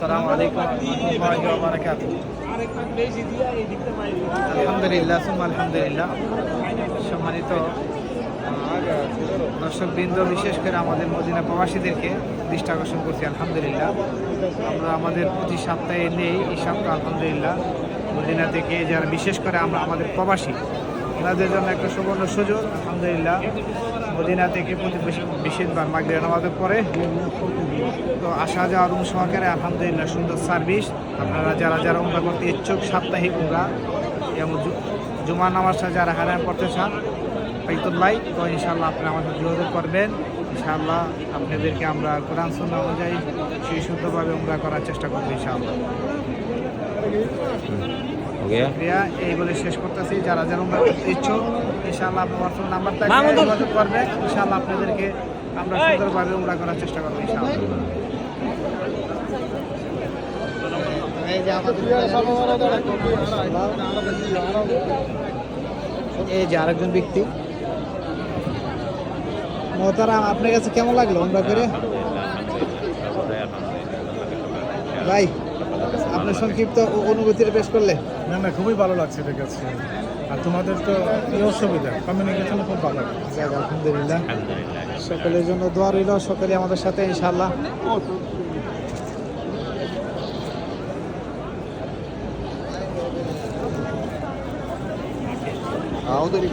আসসালামু আলাইকুম ওয়া রাহমাতুল্লাহি ওয়া বারাকাতুহু। আলহামদুলিল্লাহ সুম্মা আলহামদুলিল্লাহ। সম্মানিত দর্শকবৃন্দ, বিশেষ করে আমাদের মদিনা প্রবাসীদেরকে দৃষ্টি আকর্ষণ করছি। আলহামদুলিল্লাহ, আমরা আমাদের প্রতি সপ্তাহে নেই এই সপ্তাহ আলহামদুলিল্লাহ মদিনা থেকে যারা বিশেষ করে আমরা আমাদের প্রবাসী ওনাদের জন্য একটা সুবর্ণ সুযোগ। আলহামদুলিল্লাহ মদিনা থেকে প্রতি বিশেষবার মাগরিব নামাজের পরে তো আসা যাওয়ার রুম সহকারে আলহামদুলিল্লাহ সুন্দর সার্ভিস। আপনারা যারা যারা উমরা করতে ইচ্ছুক, সাপ্তাহিক উমরা এবং জুমার নামাজটা যারা হারাম করতে চান বাইতুল্লাহ, তো ইনশাআল্লাহ আপনারা আমাদের যোগাযোগ করবেন। ইনশাআল্লাহ আপনাদেরকে আমরা কোরআন সুন্নাহ অনুযায়ী সেই শুদ্ধভাবে উমরা করার চেষ্টা করবো ইনশাআল্লাহ। এই বলে শেষ করতেছি। যারা যারা উমরা করতে ইচ্ছুক ইনশাআল্লাহ আপনার হোয়াটসঅ্যাপ নাম্বারটা যোগাযোগ করবেন। ইনশাআল্লাহ আপনাদেরকে আমরা সুন্দরভাবে উমরা করার চেষ্টা করবো ইনশাআল্লাহ। এই যে আরেকজন ব্যক্তি মোহতারাম, আপনার কাছে কেমন লাগলো উমরা করে? ভাই আপনার সংক্ষিপ্ত অনুভূতিটা পেশ করলে। না না, খুবই ভালো লাগছে ঠিক আছে। আর তোমাদের তো এই অসুবিধা, কমিউনিকেশন খুব ভালো। আলহামদুলিল্লাহ, সকলের জন্য দোয়া রইল, সকলে আমাদের সাথে ইনশাআল্লাহ। আমাদেরই